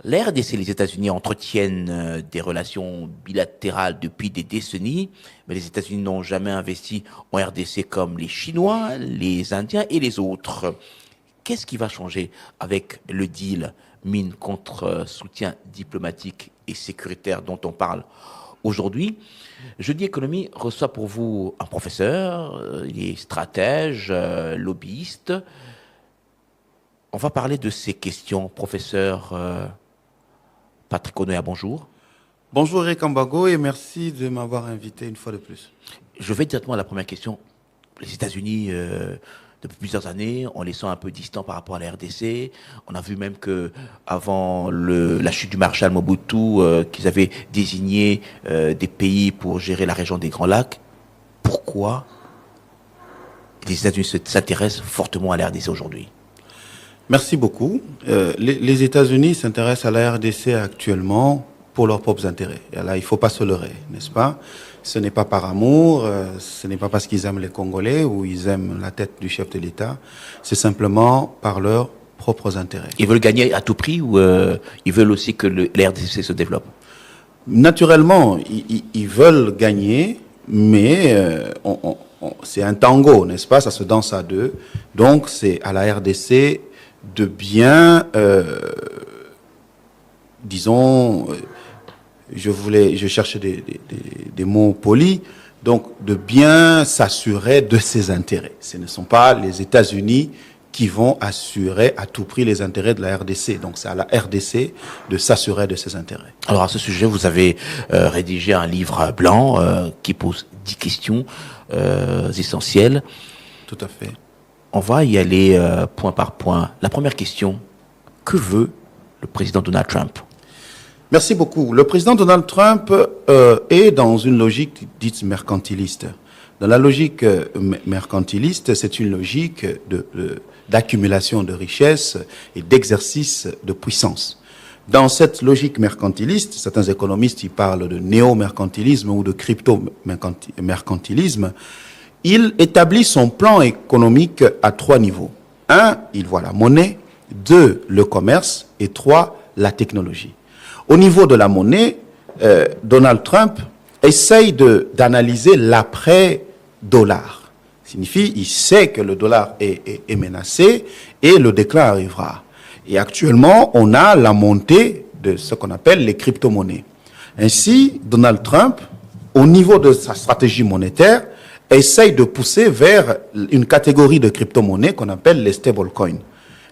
La RDC et les États-Unis entretiennent des relations bilatérales depuis des décennies, mais les États-Unis n'ont jamais investi en RDC comme les Chinois, les Indiens et les autres. Qu'est-ce qui va changer avec le deal mine contre soutien diplomatique et sécuritaire dont on parle aujourd'hui? Jeudi Économie reçoit pour vous un professeur, il est stratège, lobbyiste. On va parler de ces questions. Professeur Patrick Onoya, bonjour. Bonjour Eric Ambago et merci de m'avoir invité une fois de plus. Je vais directement à la première question. Les États-Unis, depuis plusieurs années, on les sent un peu distants par rapport à la RDC. On a vu même que avant la chute du maréchal Mobutu, qu'ils avaient désigné des pays pour gérer la région des Grands Lacs. Pourquoi les États-Unis s'intéressent fortement à la RDC aujourd'hui? Merci beaucoup. Les États-Unis s'intéressent à la RDC actuellement pour leurs propres intérêts. Et là, il ne faut pas se leurrer, n'est-ce pas? Ce n'est pas par amour, ce n'est pas parce qu'ils aiment les Congolais ou ils aiment la tête du chef de l'État. C'est simplement par leurs propres intérêts. Ils veulent gagner à tout prix ou ils veulent aussi que la RDC se développe? Naturellement, ils veulent gagner, mais c'est un tango, n'est-ce pas? Ça se danse à deux. Donc, c'est à la RDC de bien, disons, je cherchais des mots polis, donc de bien s'assurer de ses intérêts. Ce ne sont pas les États-Unis qui vont assurer à tout prix les intérêts de la RDC. Donc c'est à la RDC de s'assurer de ses intérêts. Alors à ce sujet, vous avez rédigé un livre blanc qui pose 10 questions essentielles. Tout à fait. On va y aller point par point. La première question, que veut le président Donald Trump? Merci beaucoup. Le président Donald Trump est dans une logique dite mercantiliste. Dans la logique mercantiliste, c'est une logique d'accumulation de richesses et d'exercice de puissance. Dans cette logique mercantiliste, certains économistes y parlent de néo-mercantilisme ou de crypto-mercantilisme. Il établit son plan économique à 3 niveaux. 1, il voit la monnaie. 2, le commerce. Et 3, la technologie. Au niveau de la monnaie, Donald Trump essaye d'analyser l'après-dollar. Signifie, il sait que le dollar est menacé et le déclin arrivera. Et actuellement, on a la montée de ce qu'on appelle les crypto-monnaies. Ainsi, Donald Trump, au niveau de sa stratégie monétaire, essaye de pousser vers une catégorie de crypto-monnaies qu'on appelle les stablecoins.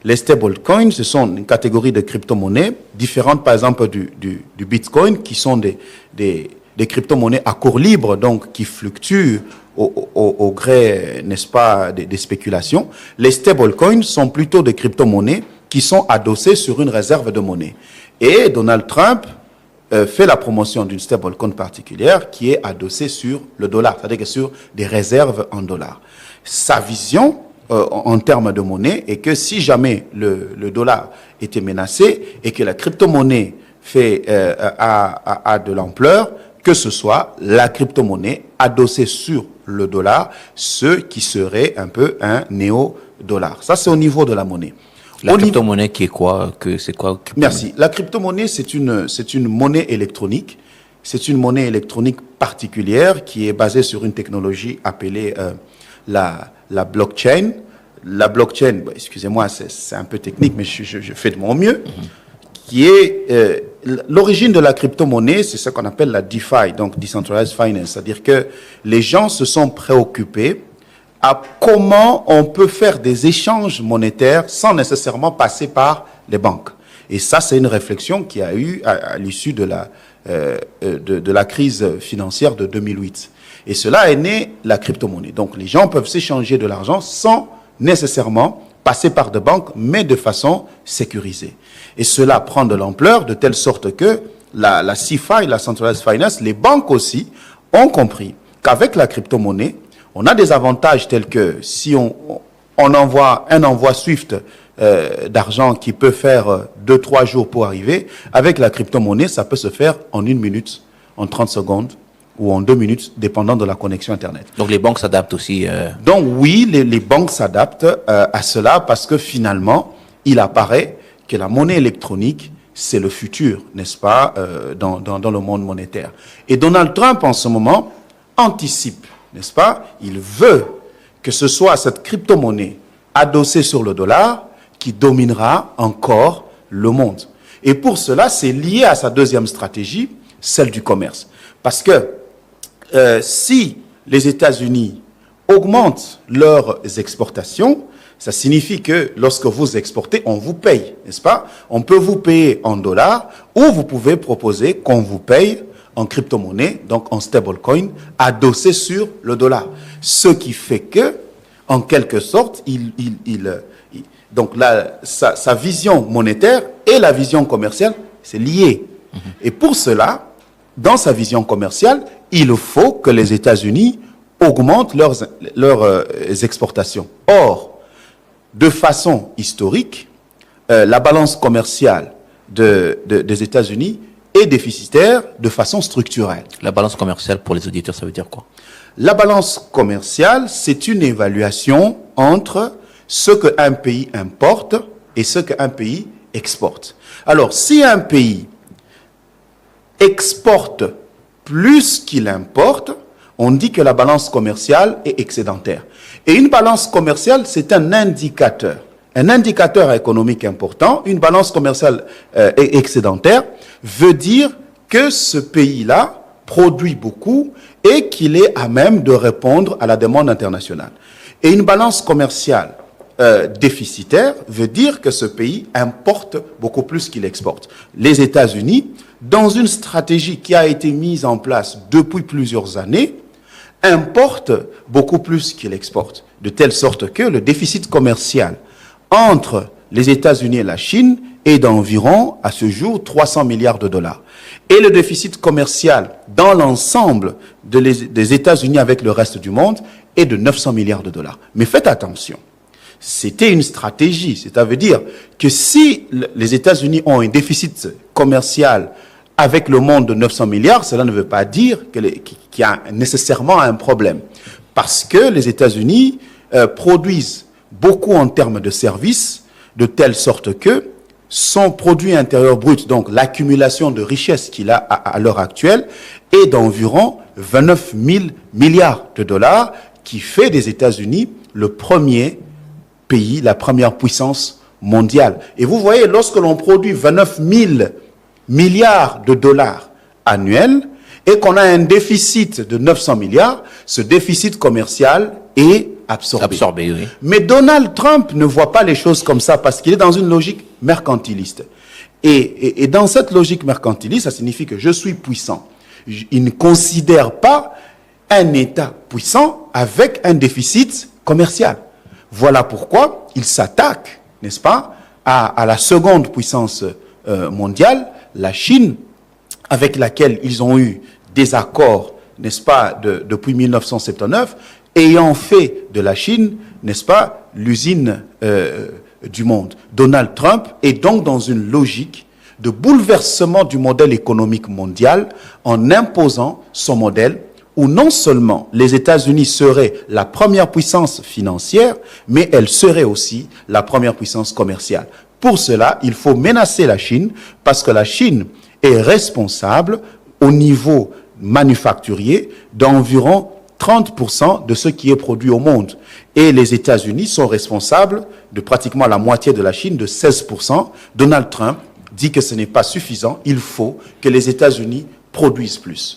Les stablecoins, ce sont une catégorie de crypto-monnaies différentes, par exemple, du Bitcoin, qui sont des crypto-monnaies à cours libre, donc qui fluctuent au gré, n'est-ce pas, des spéculations. Les stablecoins sont plutôt des crypto-monnaies qui sont adossées sur une réserve de monnaie. Et Donald Trump fait la promotion d'une stablecoin particulière qui est adossée sur le dollar, c'est-à-dire que sur des réserves en dollars. Sa vision en termes de monnaie est que si jamais le dollar était menacé et que la crypto-monnaie a de l'ampleur, que ce soit la crypto-monnaie adossée sur le dollar, ce qui serait un peu un néo-dollar. Ça, c'est au niveau de la monnaie. La crypto-monnaie qui est quoi? C'est quoi? Merci. La crypto-monnaie, c'est une monnaie électronique. C'est une monnaie électronique particulière qui est basée sur une technologie appelée la blockchain. La blockchain, excusez-moi, c'est un peu technique, mais je fais de mon mieux. Qui est l'origine de la crypto-monnaie, c'est ce qu'on appelle la DeFi, donc Decentralized Finance. C'est-à-dire que les gens se sont préoccupés à comment on peut faire des échanges monétaires sans nécessairement passer par les banques. Et ça, c'est une réflexion qui a eu à l'issue de la crise financière de 2008. Et cela est né la crypto-monnaie. Donc, les gens peuvent s'échanger de l'argent sans nécessairement passer par des banques, mais de façon sécurisée. Et cela prend de l'ampleur de telle sorte que la CeFi, la Centralized Finance, les banques aussi ont compris qu'avec la crypto-monnaie, on a des avantages tels que si on envoie un envoi SWIFT d'argent qui peut faire 2-3 jours pour arriver, avec la crypto-monnaie, ça peut se faire en 1 minute, en 30 secondes ou en 2 minutes, dépendant de la connexion Internet. Donc les banques s'adaptent aussi Donc oui, les banques s'adaptent à cela parce que finalement, il apparaît que la monnaie électronique c'est le futur, n'est-ce pas, dans le monde monétaire. Et Donald Trump, en ce moment, anticipe, n'est-ce pas? Il veut que ce soit cette crypto-monnaie adossée sur le dollar qui dominera encore le monde. Et pour cela, c'est lié à sa deuxième stratégie, celle du commerce. Parce que si les États-Unis augmentent leurs exportations, ça signifie que lorsque vous exportez, on vous paye, n'est-ce pas? On peut vous payer en dollars ou vous pouvez proposer qu'on vous paye en crypto-monnaie, donc en stablecoin, adossé sur le dollar. Ce qui fait que, en quelque sorte, donc là, sa vision monétaire et la vision commerciale, c'est lié. Et pour cela, dans sa vision commerciale, il faut que les États-Unis augmentent leurs exportations. Or, de façon historique, la balance commerciale des États-Unis est déficitaire de façon structurelle. La balance commerciale, pour les auditeurs, ça veut dire quoi? La balance commerciale, c'est une évaluation entre ce qu'un pays importe et ce qu'un pays exporte. Alors, si un pays exporte plus qu'il importe, on dit que la balance commerciale est excédentaire. Et une balance commerciale, c'est un indicateur économique important. Une balance commerciale excédentaire veut dire que ce pays-là produit beaucoup et qu'il est à même de répondre à la demande internationale. Et une balance commerciale déficitaire veut dire que ce pays importe beaucoup plus qu'il exporte. Les États-Unis, dans une stratégie qui a été mise en place depuis plusieurs années, importent beaucoup plus qu'il exporte, de telle sorte que le déficit commercial entre les États-Unis et la Chine est d'environ, à ce jour, 300 milliards de dollars. Et le déficit commercial dans l'ensemble des États-Unis avec le reste du monde est de 900 milliards de dollars. Mais faites attention, c'était une stratégie. C'est-à-dire que si les États-Unis ont un déficit commercial avec le monde de 900 milliards, cela ne veut pas dire qu'il y a nécessairement un problème. Parce que les États-Unis produisent beaucoup en termes de services, de telle sorte que son produit intérieur brut, donc l'accumulation de richesses qu'il a à l'heure actuelle, est d'environ 29 000 milliards de dollars, qui fait des États-Unis le premier pays, la première puissance mondiale. Et vous voyez, lorsque l'on produit 29 000 milliards de dollars annuels et qu'on a un déficit de 900 milliards, ce déficit commercial est absorbé. Oui. Mais Donald Trump ne voit pas les choses comme ça parce qu'il est dans une logique mercantiliste. Et dans cette logique mercantiliste, ça signifie que je suis puissant. Il ne considère pas un État puissant avec un déficit commercial. Voilà pourquoi il s'attaque, n'est-ce pas, à la seconde puissance mondiale, la Chine, avec laquelle ils ont eu des accords, n'est-ce pas, depuis 1979, ayant fait de la Chine, n'est-ce pas, l'usine du monde. Donald Trump est donc dans une logique de bouleversement du modèle économique mondial en imposant son modèle où non seulement les États-Unis seraient la première puissance financière, mais elle serait aussi la première puissance commerciale. Pour cela, il faut menacer la Chine parce que la Chine est responsable au niveau manufacturier d'environ 30% de ce qui est produit au monde. Et les États-Unis sont responsables de pratiquement la moitié de la Chine, de 16%. Donald Trump dit que ce n'est pas suffisant, il faut que les États-Unis produisent plus.